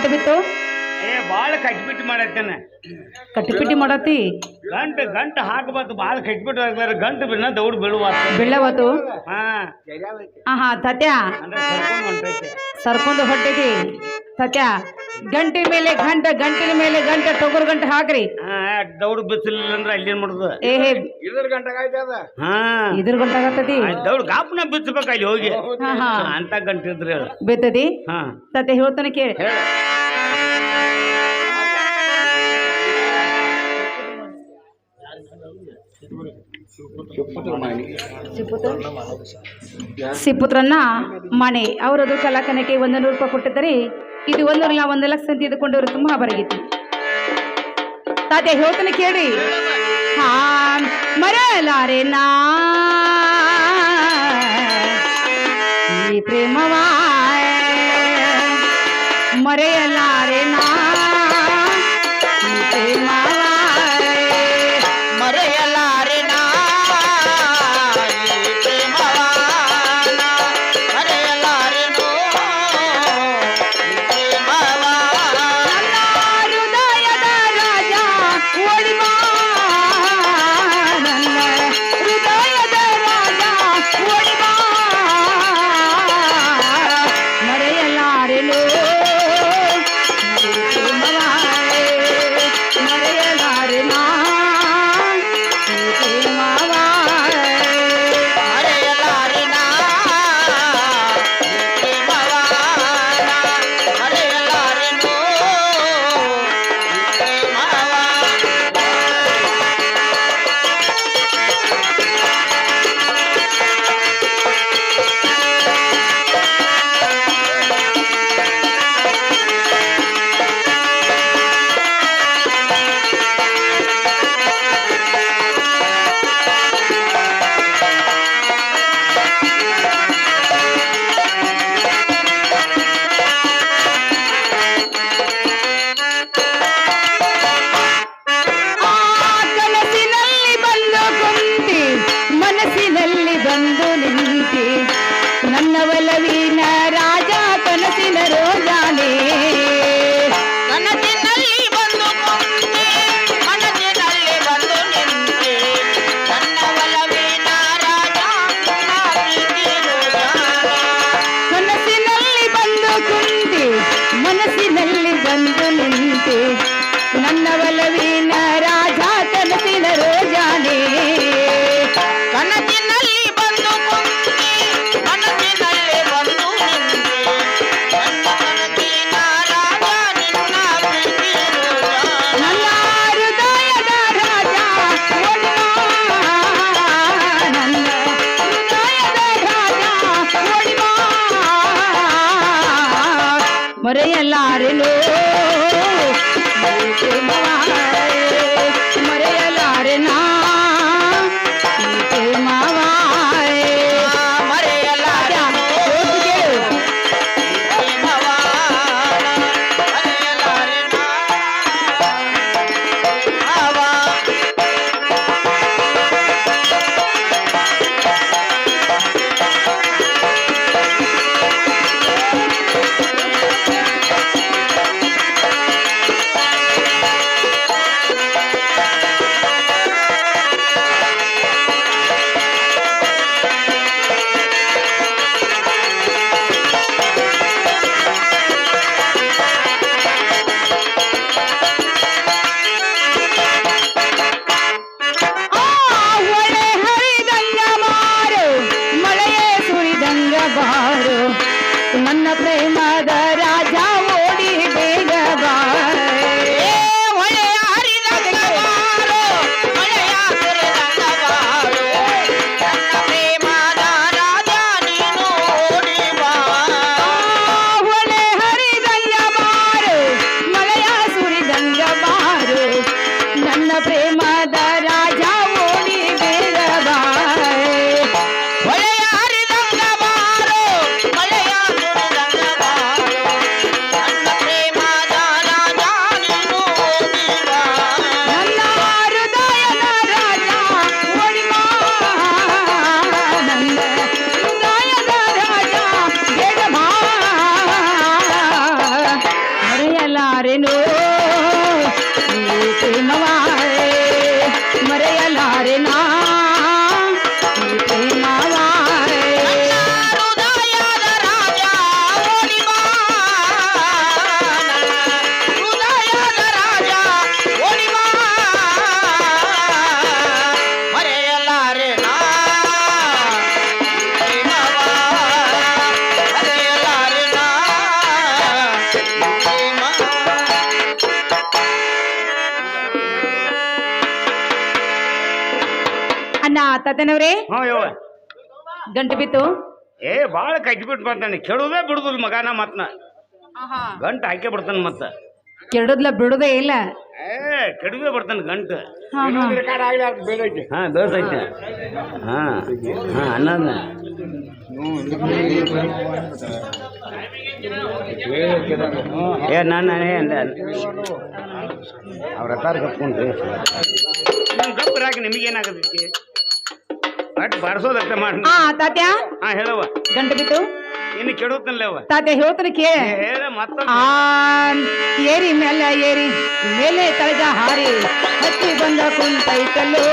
ಗಂಟು ಬಿತ್ತು ಭಾಳ ಕಟ್ಬಿಟ್ಟು ಮಾಡತ್ತೇನೆ ಕಟ್ಟಿಪಿಟ್ಟಿ ಮಾಡತ್ತಿ ಗಂಟು ಹಾಕಬಾರ್ದು ಭಾಳ ಕಟ್ಬಿಟ್ಟು ಗಂಟು ಬಿನ್ನ ದೌಡ್ ಬೀಳುವ ಬೀಳವತ್ತು ಹಾ ಆಹಾ ತತ್ಯ ಅಂದ್ರೆ ಕರ್ಕೊಂಡ್ ಹೊಂಟೈತೆ ಸರ್ಕೊಂಡು ಹೊಟ್ಟೈತಿ ಸತ್ಯ ಗಂಟಿನ ಮೇಲೆ ಗಂಟೆ ಟೊಗರು ಗಂಟೆ ಹಾಕ್ರಿ ಹಾ ದೌಡ್ ಬಿಸಿಲಿಲ್ಲ ಅಂದ್ರೆ ಅಲ್ಲೇನ್ ಮಾಡುದು ಏಹೇ ಇದ್ರ ಗಂಟೆಗಾಯ್ತು ಅದ ಹಾ ಇದ್ರ ಗಂಟೆ ಆಗತ್ತತಿ ದೌಡ್ ಗಾಪನ ಬಿಚ್ಚಬೇಕು ಅಲ್ಲಿ ಹೋಗಿ ಹಾ ಹಾ ಅಂತ ಗಂಟೆ ಇದ್ರಿ ಹೇಳು ಬಿತ್ತದಿ ಹಾ ಸತ್ಯ ಹೇಳ್ತಾನೆ ಕೇಳಿ ಹೇಳ ಸಿಪುತ್ರನ್ನ ಮನೆ ಅವರದು ಕಲಾಕನಕ್ಕೆ 100 ರೂಪಾಯಿ ಕೊಟ್ಟಿದ್ದಾರೆ ಇದು 1 ಲಕ್ಷ ಅಂತ ಇದ್ಕೊಂಡವರು ತುಂಬಾ ಬರಗಿತ್ತು ತಾತೆ ಹೇಳ್ತಾನೆ ಕೇಳಿ ಹಾ ಮರೆಯಲಾರೆ ನಾ ಈ ಪ್ರೇಮವ ಮರೆಯಲಾರೆ ನಾ ಈ ಪ್ರೇಮವ ಮರೆಯಲಾರೆ ನಾ ಈ ಪ್ರೇಮವ ಮರೆಯಲಾರೆನೋ ಈ ಪ್ರೇಮವ ನನ್ನ ಹೃದಯದ ರಾಜ ಓಡಿ ಬಾ ನನ್ನ ಹೃದಯದ ರಾಜ ಓಡಿ ಬಾ ಮರೆಯಲಾರೆನು ಮರೆಯಲಾರೆ ನಾ ಮರೆಯಲಾರೆ ನಾ ಈ ಪ್ರೇಮವ ಮರೆಯಲಾರೆನೋ ಈ ಪ್ರೇಮವ ಕನಸಿನಲ್ಲಿ ಬಂದು ಕುಂತಿ ಮನಸ್ಸಿನಲ್ಲಿ ಬಂದು ನಿಂತಿ ನನ್ನ ಒಲವಿನ ರಾಜ ಕನಸಿನ ರೋಜಾನೆ ಕನಸಿನಲ್ಲಿ ಬಂದು ಕುಂತೆ ಮನಸ್ಸಿನಲ್ಲಿ ಬಂದು ನಿಂತೆ ನನ್ನ ಒಲವಿನ ರಾಜ ನನ್ನ ಪ್ರೀತಿ ರೋಜಾನೆ ಕನಸಿನಲ್ಲಿ ಬಂದು ಕುಂತಿ ಮನಸ್ಸಿನಲ್ಲಿ ಬಂದು ನಿಂತಿ ನನ್ನ ಒಲವಿನ ರಾಜ ಕನಸಿನ ರೋಜಾನೆ ಕನಸಿನಲ್ಲಿ ಬಂದು ಕುಂತೆ ಮನಸ್ಸಿನಲ್ಲಿ ಬಂದು ನಿಂತೆ ನನ್ನ ಮನಸ್ಸಿನ ರಾಜ ನಿನ್ನ ಪ್ರೀತಿ ರೋಜಾನೆ ನನ್ನ ಹೃದಯದ ರಾಜ ಓಡಿ ಬಾ ನನ್ನ ಹೃದಯದ ರಾಜ ಓಡಿ ಬಾ ಮರೆಯಲಾರೆನು ಈ ಪ್ರೇಮವ ಮರೆಯಲಾರೆ ನಾ ಈ ಪ್ರೇಮವ ಮರೆಯಲಾರೆನೋ ಕೇಳು ಪ್ರೇಮವ ಮರೆಯಲಾರೆ ನಾ ಪ್ರೇಮವ ಹೊಳೆ ಹರಿದಂಗ ಬಾರು ಮಳೆಯೇ ಸುರಿದಂಗ ಬಾರು ನನ್ನ ಪ್ರೇಮದ ರಾಜ ಓಡಿ ಬೇಗ ಬಾರೆ ಹೊಳೆಯ ಹರಿದಂಗ ಬಾರೋ ಮಳೆಯ ಸುರಿದಂಗ ಬಾರೋ ನನ್ನ ಪ್ರೇಮದ ರಾಜ ನೀನು ಓಡಿ ಬಾ ಹೊಳೆ ಹರಿದಂಗ ಬಾರು ಮಳೆಯ ಸುರಿದಂಗ ಬಾರು ನನ್ನ ಪ್ರೇಮದ ರಾಜ ಓಡಿ ಬೇಗ ಬಾರೆ ಹೊಳೆಯ ಹರಿದಂಗ ಬಾರೋ ಮಳೆಯ ಸುರಿದಂಗ ಬಾರೋ ನನ್ನ ಪ್ರೇಮದ ರಾಜ ನೀನು ಓಡಿ ಬಾ ನನ್ನ ಹೃದಯದ ರಾಜ ಓಡಿ ಬಾ ನನ್ನ ಹೃದಯದ ರಾಜ ಬೇಗ ಬಾ ಅಣ್ಣ ತಾತನವ್ರೆ ಹ್ಞೂ ಯವ್ವ ಗಂಟು ಬಿತ್ತು ಏ ಭಾಳ ಕಟ್ಬಿಟ್ಟು ಬರ್ತಾನೆ ಕೆಡುದೇ ಬಿಡುದಿಲ್ಲ ಮಗನ ಮತ್ನ ಗಂಟು ಹಾಕೇ ಬಿಡ್ತಾನೆ ಮತ್ತ ಕೆಡೋದ್ಲ ಬಿಡುದೇ ಇಲ್ಲ ಏ ಕೆಡುದೇ ಬರ್ತಾನೆ ಗಂಟು ಹಾ ಹಾ ರೆಕಾರ್ಡ್ ಆಗಲಿ ಅದು ಬೇಡೈತಿ ಹಾಂ ಬೇಸೈತೆ ಹಾಂ ಹಾಂ ಅನ್ನದ ಏ ನಾನೇ ಅಂದೆ ಅವ್ರ ಹತ್ತಾರ ಕಪ್ಕೊಂಡ್ರಿ ನಮ್ಮ ಗಬ್ಬರಾಗಿ ನಿಮಗೇನಾಗದಕ್ಕೆ ಬಟ್ ಬಾರಿಸೋದಕ್ಕೆ ಮಾಡಿ ಹಾ ತಾತ್ಯ ಹಾಂ ಹೇಳವ್ವ ಗಂಟು ಬಿತ್ತು ಇನ್ನು ಕೆಡುತ್ತಲ್ಲವ ತಾತ್ಯ ಹೇಳ್ತಾನೆ ಕೇಳ ಹೇಳ ಮತ್ತ ಆ ಏರಿ ಮೇಲೆ ತಳಗ ಹಾರಿ ಹತ್ತಿ ಬಂದ ಕುಂತೈತಲ್ಲೋ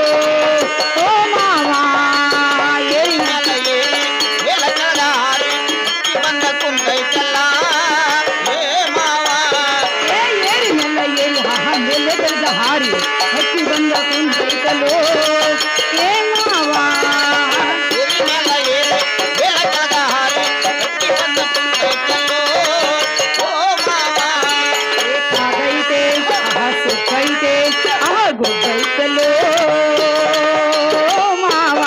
ಓ ಮಾವ ಏರಿ ಮೇಲೆ ಕೆಳಗ ಹಾರಿ ಹತ್ತಿ ಬಂದ ಕುಂತೈತಲ್ಲ ಏ ಮಾವ ಏರಿ ಮೇಲೆ ತಳಗ ಹಾರಿ ಹತ್ತಿ ಬಂದ ಕುಂತೈತಲ್ಲೋ ಏ ಮಾವ ಕಾಗೈತೆ ಸುಕ್ಕೈತೆ ಗುಡ್ಡೈತಲ್ಲೋ ಮಾವ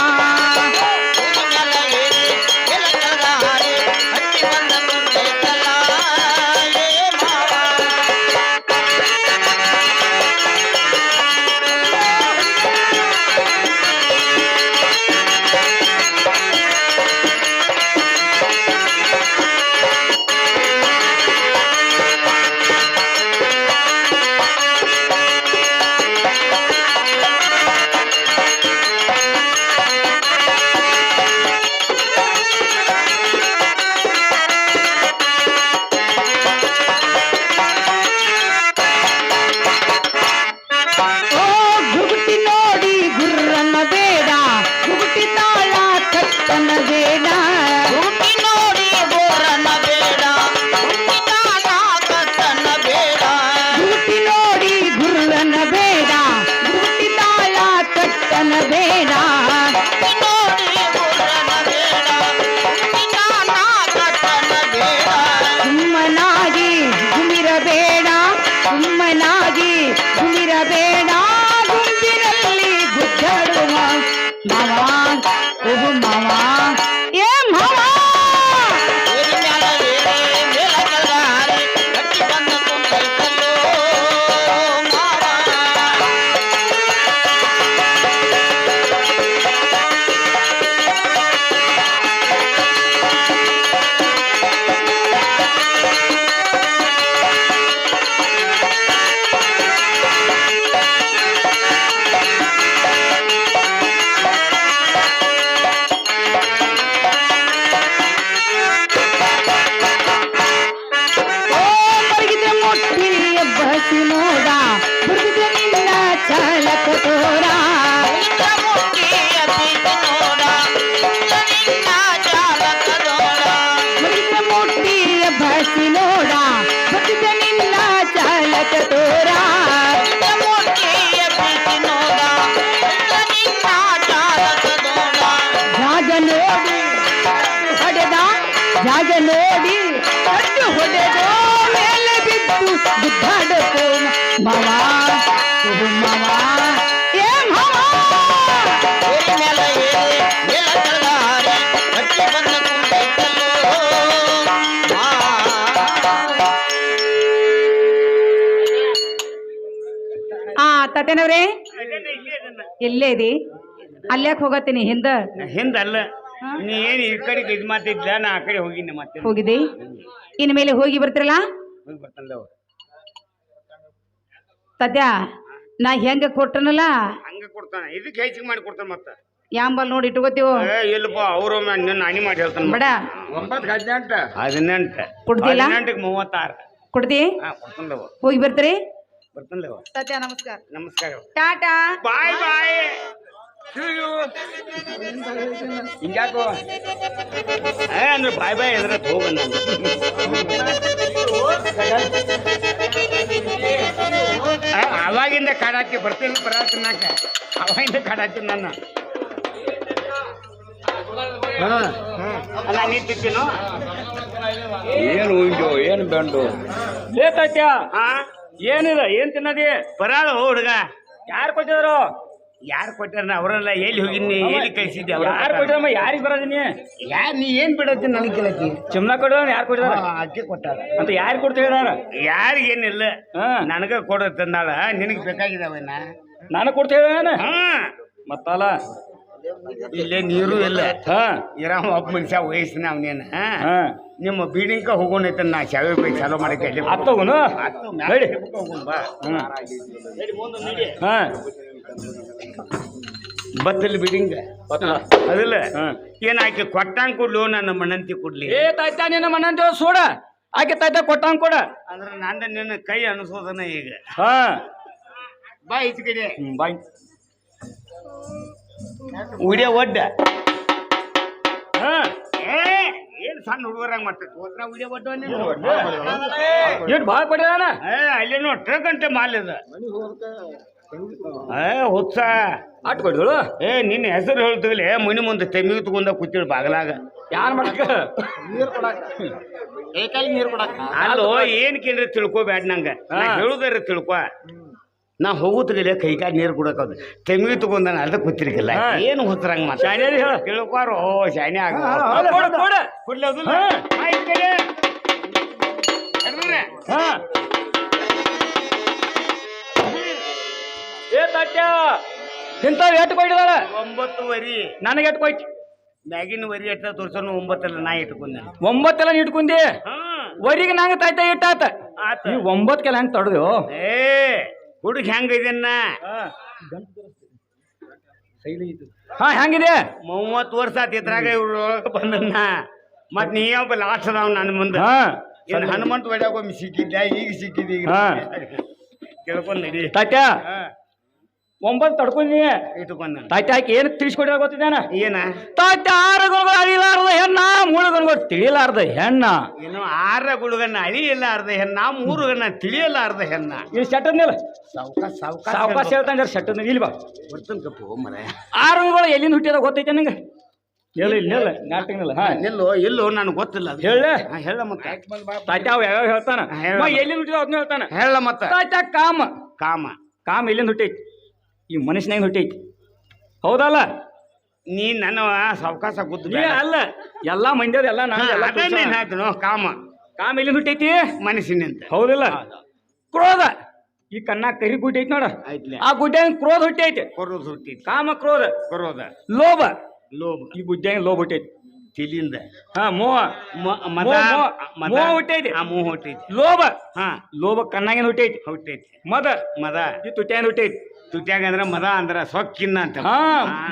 ಜಾಗ ನೋಡಿ ಕಟ್ಟು ಹೊಡೆದು ಮೇಲೆ ಬಿದ್ದು ಗುದ್ದಾಡಕು ಮಾವ ಮಾವ ಏ ಮಾವ ತಾತೇನವ್ರೆ ಎಲ್ಲೇ ಇದೆ ಅಲ್ಯಾಕ್ ಹೋಗತ್ತೀನಿ ಹಿಂದಲ್ಲ ನೀ ಏನು ಈ ಕಡೆಗೆ ಇದು ಮಾತಿದ್ದ ನಾ ಆ ಕಡೆ ಹೋಗಿನಿ ಮತ್ತೆ ಹೋಗಿದೆ ಇನ್ ಮೇಲೆ ಹೋಗಿ ಬರ್ತಿರಲ್ಲ ಹೋಗಿ ಬರ್ತಾನಲ್ಲ ಸದ್ಯ ನಾ ಹೆಂಗ ಕೊಟ್ಟನಲ್ಲ ಹಂಗ ಕೊಡ್ತಾನ ಇದಕ್ಕೆ ಹೆಚ್ಚಿಗೆ ಮಾಡಿ ಕೊಡ್ತಾನ ಮತ್ತ ಯಾಂಬಲ್ ನೋಡಿ ಇಟ್ಕೋತೀವೋ ಇಲ್ಲಪ್ಪ ಅವರು ನನ್ನ ಹಾನಿ ಮಾಡಿ ಹೇಳ್ತಾನ ಬೇಡ 18 ಕೊಡ್ತಿಲ್ಲ 18ಕ್ಕೆ 36 ಕೊಡ್ತಿ ಕೊಡ್ತಾನಲ್ಲವ ಹೋಗಿ ಬರ್ತೀರಿ ಬರ್ತಾನಲ್ಲವ ಸತ್ಯ ನಮಸ್ಕಾರ ನಮಸ್ಕಾರ ಟಾಟಾ ಬಾಯ್ ಬಾಯ್ ಹಿಂಗ್ಯಾಕೋ ಅಂದ್ರೆ ಬಾಯ್ ಬಾಯ್ ಎದ್ರ ಹೋಗಣ್ಣ ಅವಾಗಿಂದ ಕಾಡಾಕಿ ಬರ್ತೀನಿ ಬರತ್ತಿನಾಕ ಅವಾಗಿಂದ ಕಾಡಾಕ್ತೀನಿ ನನ್ನ ಅಲ್ಲ ನೀ ತಿಂತೀನೋ ಏನು ಉಂಟು ಏನು ಬೇಂಡು ಲೇತಾಯ್ತ್ಯಾ ಏನಿದ ಏನ್ ತಿನ್ನದಿ ಬರಾಳು ಹುಡುಗ ಯಾರು ಕೊಟ್ಟಿದ್ರು ಯಾರು ಕೊಟ್ಟಾರ ಅವರೆಲ್ಲ ಎಲ್ಲಿ ಹೋಗಿನಿ ಎಲ್ಲಿ ಕಳಿಸಿದ್ದೆ ಯಾರು ಕೊಟ್ಟಿರಮ್ಮ ಯಾರಿಗೆ ಬರೋದಿನಿ ಯಾರು ನೀ ಏನ್ ಬಿಡತ್ತಿ ನನಗೆ ಕೇಳತ್ತಿ ಚಿಮ್ನ ಕೊಡ ಯಾರು ಕೊಟ್ಟಿದಾರ ಅಕ್ಕಿ ಕೊಟ್ಟಾರ ಅಂತ ಯಾರು ಕೊಡ್ತಿದಾರ ಯಾರಿಗೇನಿಲ್ಲ ಹಾ ನನಗ ಕೊಡತ್ತಂದಾಳ ನಿನಗೆ ಬೇಕಾಗಿದಾವನ ನಾನು ಕೊಡ್ತಿದಾನ ಹಾ ಮತ್ತಲ್ಲ ಇಲ್ಲೇ ನೀರು ಇಲ್ಲ ಹಾ ಇರಾಮ ಒಬ್ಬ ಮನುಷ್ಯ ವಯಸ್ಸಿನ ಅವನೇನ ಹಾ ನಿಮ್ಮ ಬೀಡಿಂಕ ಹೋಗೋಣೈತೆ ನಾ ಶಾವೆ ಬೈ ಚಾಲೋ ಮಾಡಕ್ಕೆ ಅಲ್ಲಿ ಅತ್ತವನು ಹೇಳಿ ಬಾ ಹಾ ಬತ್ತಲ್ಲಿ ಬಿಡಿಂಗ ಅದಿಲ್ಲ ಹಾ ಏನ್ ಆಕೆ ಕೊಟ್ಟಂಗ್ ಕೊಡ್ಲು ನನ್ನ ಮಣ್ಣಂತಿ ಕೊಡ್ಲಿ ಏ ತಾಯ್ತ ನಿನ್ನ ಮಣ್ಣಂತ ಸೂಡ ಆಕೆ ತಾಯ್ತ ಕೊಟ್ಟಂಗ್ ಕೊಡ ಅಂದ್ರೆ ನಂದ ನಿನ್ನ ಕೈ ಅನಿಸೋದನ ಈಗ ಹಾ ಬಾ ಈಚ ಕಡೆ ಬಾಯ್ ಉಡಿಯ ಒಡ್ಡ ಹಾ ಏ ಏನ್ ಸಣ್ಣ ಹುಡುಗರಂಗ ಮಾಡ್ತೈತಿ ಹೋದ್ರ ಉಡಿಯ ಒಡ್ಡ ಎಷ್ಟು ಭಾಳ ಕೊಟ್ಟಿದಾನ ಅಲ್ಲೇನೋ ಟ್ರಕ್ ಗಂಟೆ ಮಾಲ್ ಇದ ಹುಚ್ಚ ಅಟ್ ಕೊಟ್ಟಿದ್ರು ಏ ನಿನ್ನ ಹೆಸರು ಹೇಳ್ತೀವಿ ಮನಿ ಮುಂದೆ ತೆಮ್ಮಿಗೆ ತಗೊಂಡ ಕೂತಿಳು ಬಾಗಲಾಗ ಯಾರು ಮಾಡಕ ಅಲ್ಲೋ ಏನ್ ಕೇಳ್ರಿ ತಿಳ್ಕೊಬ್ಯಾಡ ನಂಗ ನಾ ಹೇಳುದಾರ ತಿಳ್ಕೊ ನಾ ಹೋಗುತ್ತಗಲೆ ಕೈಕಾಲು ನೀರು ಕುಡಕೋದು ತೆಮ್ಮಿಗೆ ತಗೊಂಡ ಅರ್ಧ ಕೂತಿರ್ಕಿಲ್ಲ ಏನು ಹುಚ್ಚರಂಗ ಮಾತ ಶಾನ್ಯಾರಿ ಹೇಳ ತಿಳ್ಕೊರೋ ಶಾನೆ ಆಗ ಕೊಡ ಕೊಡ ಕೊಡ್ಲಿ ಹೌದಿಲ್ಲ? ಹಾ. ಆಯ್ತ್ ಕಡೆ. ಕರ್ದ್ರೆ? ಹಾ ಏ ತಾಟ್ಯ ಇಂಥವ್ ಎಟ್ಟು ಕೊಟ್ಟಿದಾಳ 9:30 ನನಗೆ ಎಟ್ಟು ಕೊಯ್ತಿ ಮ್ಯಾಗಿನ ವರಿ ಎಟ್ಟ ತೋರ್ಸೋನು 9 ನಾ ಇಟ್ಕೊಂಡೆ 9 ಎಲ್ಲ ಇಟ್ಕೊಂಡಿ ಹಾ ವರಿಗೆ ನಂಗೆ ತಾಯ್ತ ಇಟ್ಟಾತ ಆತ ನೀವು 9 ಹೆಂಗ್ ತಡ್ದು ಏ ಹುಡುಗ ಹೆಂಗ ಇದನ್ನ ಹಾ ಹೆಂಗಿದೆ 30 ವರ್ಷ ಆತ ಇದ್ರಾಗ ಇವ್ರು ಬಂದನ್ನ ಮತ್ ನೀ ಒಬ್ಬ ಲಾಸ್ಟ್ ಅದಾವ ನನ್ನ ಮುಂದೆ ಹಾ ಏನ್ ಹನುಮಂತ ಒಳ್ಯಾಗ ಒಮ್ಮೆ ಸಿಕ್ಕಿದ್ದ ಈಗ ಸಿಕ್ಕಿದ ಈಗ ಹಾ. ಕೇಳ್ಕೊಂಡ್ ನಡಿ ತಾತ್ಯ 9 ತಡ್ಕೊಂಡಿ ಇಟ್ಕೊಂಡ ತಾತ್ಯ ಆಕೆ ಏನು ತಿಳಿಸ್ಕೊಡ್ಯಾರ ಗೊತ್ತಿದ್ದಾನ ಏನ ತಾತ್ಯ 6 ಗುಣಗಳು ಅಳಿಲಾರ್ದ ಹೆಣ್ಣ 3 ಗುಣಗಳು ತಿಳಿಲಾರ್ದ ಹೆಣ್ಣ ಏನು 6 ಗುಳುಗನ್ನ ಅಳಿಯಲಾರ್ದ ಹೆಣ್ಣ 3 ಗನ್ನ ತಿಳಿಯಲಾರ್ದ ಹೆಣ್ಣ ಇಲ್ಲಿ ಶೆಟ್ಟದ್ನಿಲ್ಲ ಸಾವ್ಕಾಶ ಸಾವಕಾಶ ಹೇಳ್ತಾನೆ ಶೆಟ್ಟದ್ನ ಇಲ್ಲಿ ಬಾ ಬರ್ತನ್ ಕಪ್ಪು ಮರ 6 ಗುಣಗಳು ಎಲ್ಲಿಂದ ಹುಟ್ಟಿದ ಗೊತ್ತೈತೆ ನಂಗೆ ಇಲ್ಲ ನಾಟಕನಿಲ್ಲ ಹಾ ಎಲ್ಲೋ ಎಲ್ಲೋ ನನಗೆ ಗೊತ್ತಿಲ್ಲ ಅದು. ಹೇಳ ಹಾ, ಹೇಳ ಮತ್ತೆ ತಾತ್ಯ ಅವ ಯಾವ್ಯಾವ ಹೇಳ್ತಾನ ಹೇಳ. ಎಲ್ಲಿಂದ ಹುಟ್ಟಿದ ಅದನ್ನ ಹೇಳ್ತಾನ ಹೇಳ ಮತ್ತ ತಾತ್ಯ ಕಾಮ ಕಾಮ ಕಾಮ ಎಲ್ಲಿಂದ ಹುಟ್ಟೈತಿ ಈ ಮನುಷ್ಯನಾಗ ಹುಟ್ಟೈತಿ ಹೌದಲ್ಲ ನೀ ನನ್ನ ಸಾವಕಾಶ ಗುದ್ದು ಏ ಅಲ್ಲ ಎಲ್ಲಾ ಮಂದ್ಯದ ಎಲ್ಲ ನಾನು ಎಲ್ಲ ಹೇಳ್ತೀನೋ ಕಾಮ ಕಾಮ ಎಲ್ಲಿಂದ ಹುಟ್ಟೈತಿ ಮನಸ್ಸಿನಿಂದ ಹೌದಿಲ್ಲ ಕ್ರೋಧ ಈ ಕಣ್ಣ ಕರಿ ಗುಡ್ಡ ಐತಿ ನೋಡ ಆಯ್ತ್ಲೆ ಆ ಗುಡ್ಡ ಕ್ರೋಧ ಹುಟ್ಟೈತಿ ಕೊರೋದು ಹುಟ್ಟಿದ್ ಕಾಮ ಕ್ರೋಧ ಕೊರೋದ ಲೋಭ ಲೋಭ ಈ ಬುದ್ಧ ಲೋಭ ಹುಟ್ಟೈತಿ ತಿಳಿಯಿಂದ ಹಾ ಮೋಹ ಮದ ಮೋಹ ಹುಟ್ಟೈತಿ ಆ ಮೂಹ ಹುಟ್ಟೈತಿ ಲೋಭ ಹಾ ಲೋಭ ಕಣ್ಣಾಗಿನ ಹುಟ್ಟೈತಿ ಹುಟ್ಟೈತಿ ಮದ ಮದ ಈ ತುಟ್ಯಾನ ಹುಟ್ಟೈತಿ ತುಟ್ಯಾಗ ಅಂದ್ರ ಮದ ಅಂದ್ರ ಸೊಕ್ಕಿನ್ನ ಅಂತ ಹಾ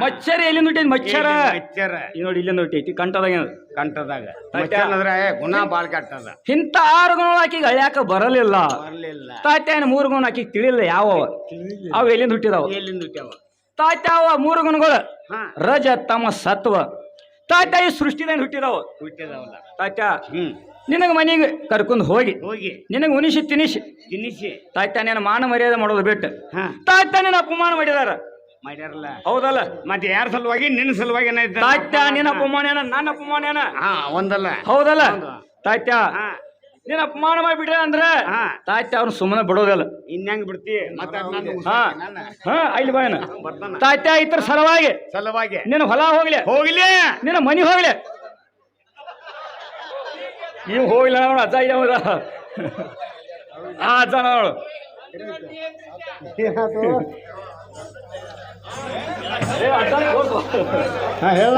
ಮಚ್ಚರ ಎಲ್ಲಿಂದ ಹುಟ್ಟೈತಿ ಮಚ್ಚರ ಮಚ್ಚರ ಈ ನೋಡಿ ಇಲ್ಲಿಂದ ಹುಟ್ಟೈತಿ ಕಂಠದಾಗ ಕಂಠದಾಗ ಮಚ್ಚರ ಅಂದ್ರೆ ಗುಣ ಬಾಳ್ ಕೆಟ್ಟದ ಇಂಥ 6 ಗುಣ ಆಕಿಗೆ ಅಳ್ಯಾಕ ಬರಲಿಲ್ಲ ಬರ್ಲಿಲ್ಲ ತಾತ್ಯಾನ 3 ಗುಣ ಆಕಿಗೆ ತಿಳಿಲ್ಲ ಯಾವ ಅವು ಎಲ್ಲಿಂದ ಹುಟ್ಟಿದಾವ ಎಲ್ಲಿಂದ ಹುಟ್ಟ್ಯಾವ ತಾತ್ಯಾವ 3 ಗುಣಗಳು ಹಾ ರಜ ತಮ ಸತ್ವ ತಾತ್ಯ ಈ ಸೃಷ್ಟಿದಾಗ ಹುಟ್ಟಿದಾವ ಹುಟ್ಟಿದಾವಲ್ಲ ತಾತ್ಯ ಹ್ಮ್ ನಿನಗೆ ಮನೆಗೆ ಕರ್ಕೊಂಡು ಹೋಗಿ ಹೋಗಿ ನಿನಗೆ ಉಣಿಸಿ ತಿನಿಸಿ ತಿನ್ನಿಸಿ ತಾತ್ಯ ನೀನು ಮಾನ ಮರ್ಯಾದೆ ಮಾಡೋದು ಬಿಟ್ಟು ಹಾ ತಾತ್ಯ ನೀನು ಅಪಮಾನ ಮಾಡಿದಾರ ಮಾಡ್ಯಾರಲ್ಲ ಹೌದಲ್ಲ ಮತ್ತೆ ಯಾರ ಸಲುವಾಗಿ ನಿನ್ನ ಸಲುವಾಗಿ ಏನಾಯ್ತು ತಾತ್ಯ ನಿನ್ನ ಅಪಮಾನ ನನ್ನ ಅಪಮಾನ ಹಾ ಒಂದಲ್ಲ ಹೌದಲ್ಲ ಹೌದು. ತಾತ್ಯ ಹಾ ನೀನು ಅಪಮಾನ ಮಾಡಿಬಿಟ್ರೆ ಅಂದ್ರೆ ಹಾ ತಾತ್ಯ ಅವ್ನು ಸುಮ್ಮನೆ ಬಿಡೋದಲ್ಲ ಇನ್ಯಾಂಗ್ ಬಿಡ್ತಿ ಮತ್ತೆ ಹಾ ಹಾ ಇಲ್ಲಿ ಬಾಯನ ಬರ್ತಾನ ತಾತ್ಯ ಇತರ ಸಲುವಾಗಿ ಸಲುವಾಗಿ ನಿನ್ನ ಹೊಲ ಹೋಗ್ಲಿ ಹೋಗ್ಲಿ ನಿನ್ನ ಮನಿ ಹೋಗ್ಲಿ ನೀವು ಹೋಗಿಲ್ಲ ನೋಡು ಅಜ್ಜ ಇದ್ದಾವ ಆ ಅಜ್ಜ ನೋಡು ಏ, ಅಜ್ಜ ಹೋಗು. ಹೇಳ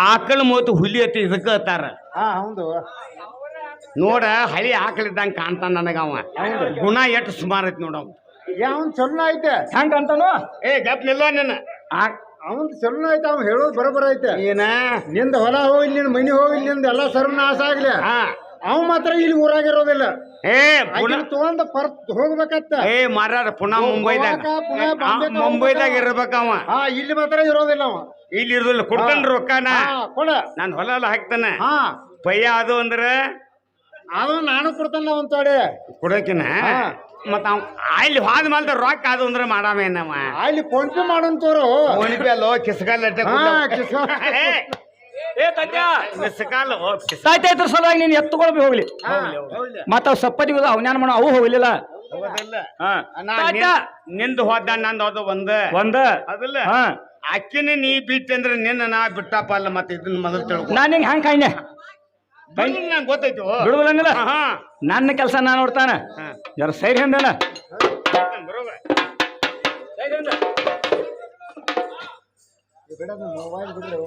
ಆಕಳ ಮೂವತ್ತು ಹುಲಿ ಅತಿ ಇದಕ್ಕ ಅತ್ತಾರ ಹಾ ಹೌದು ನೋಡ ಹಳಿ ಆಕಳಿದ್ದಂಗ ಕಾಣ್ತಾನ ನನಗ ಅವ ಗುಣ ಎಷ್ಟು ಸುಮಾರು ಐತಿ ನೋಡ ಅವನ್ ಚಲೋ ಐತೆ ಹೆಂಗ ಅಂತಾನು ಏ ಗಪ್ ನಿಲ್ಲ ನಿನ್ನ ಅವನ್ ಚಲೋ ಐತೆ ಅವ್ನು ಹೇಳೋದು ಬರೋಬರ ಐತೆ ಏನ ನಿಂದ ಹೊಲ ಹೋಗ್ಲಿ ನಿನ್ ಮನಿ ಹೋಗ್ಲಿ ನಿಂದ ಎಲ್ಲ ಸರ್ವನಾಶ ಆಗ್ಲಿ ಹಾ ಅವ್ ಮಾತ್ರ ಇಲ್ಲಿ ಊರಾಗಿರೋದಿಲ್ಲ ಏ ಪುನಃ ತಗೊಂಡ ಹೋಗ್ಬೇಕತ್ತ ಏ ಮಾರಾಡ ಪುನಃ ಮುಂಬೈದಾಗ ಪುನಃ ಬಾಂಬೆಗೆ ಮುಂಬೈದಾಗ ಇರ್ಬೇಕ ಅವ ಹಾ ಇಲ್ಲಿ ಮಾತ್ರ ಇರೋದಿಲ್ಲ ಅವ ಇಲ್ಲಿ ಇರೋದಿಲ್ಲ ಕೊಡ್ತಾನ ರೊಕ್ಕನ ಹಾ, ಕೊಡ ನಾನು ಹೊಲ ಎಲ್ಲ ಹಾಕ್ತಾನ ಹಾ ಪಯ್ಯ ಅದು ಅಂದ್ರ ಅದು ನಾನು ಕೊಡ್ತಾನ ಅವನ್ ತೋಡೆ ಕೊಡಕಿನ ಮತ್ತ ಅವ್ ಅಲ್ಲಿ ಹೋದ ಮೇಲೆ ರೊಕ್ಕ ಅದು ಅಂದ್ರೆ ಮಾಡಾಮೇನವ ಅಲ್ಲಿ ಫೋನ್ ಪೇ ಮಾಡೋಂತವ್ರು ಓಣಿಪೆಲ್ಲೋ ಕಿಸ್ಕಾಲ್ ಏ ತಾತ್ಯ ಕಿಸ್ಕಾಲ್ ತಾತ್ಯ ಇದ್ರ ಸಲುವಾಗಿ ನೀನು ಎತ್ತುಕೊಳ್ಬೇಕು ಹೋಗ್ಲಿ ಮತ್ತ ಅವ್ ಸಪ್ಪದಿ ಅವನ್ಯಾನ ಮಾಡೋ ಅವು ಹೋಗ್ಲಿಲ್ಲ ಹೌದಲ್ಲ ಹಾ ನಾ ನಿಂದು ಹೋದ ನಂದು ಹೋದ ಒಂದ ಅದಲ್ಲ ಹಾ ಅಕ್ಕಿನೇ ನೀ ಬಿಟ್ಟಂದ್ರೆ ನಿನ್ನ ನಾ ಬಿಟ್ಟಪ್ಪ ಅಲ್ಲ ಮತ್ತೆ ಇದನ್ನ ಮೊದಲು ತಿಳ್ಕೊ ನಾನು ಹಿಂಗೆ ಹಂಗೆ ಕಾಯ್ನೆ ನಂಗೆ ಗೊತ್ತಾಯ್ತು ಬಿಡುದಿಲ್ಲ ಹಾ ನನ್ನ ಕೆಲಸ ನಾನು ನೋಡ್ತಾನ ಹಾ. ಜರ ಸೈಡ್ ಹಿಂದನ ಬರೋಬರ್ ಮೊಬೈಲ್ ಬಿಡ್ರಿ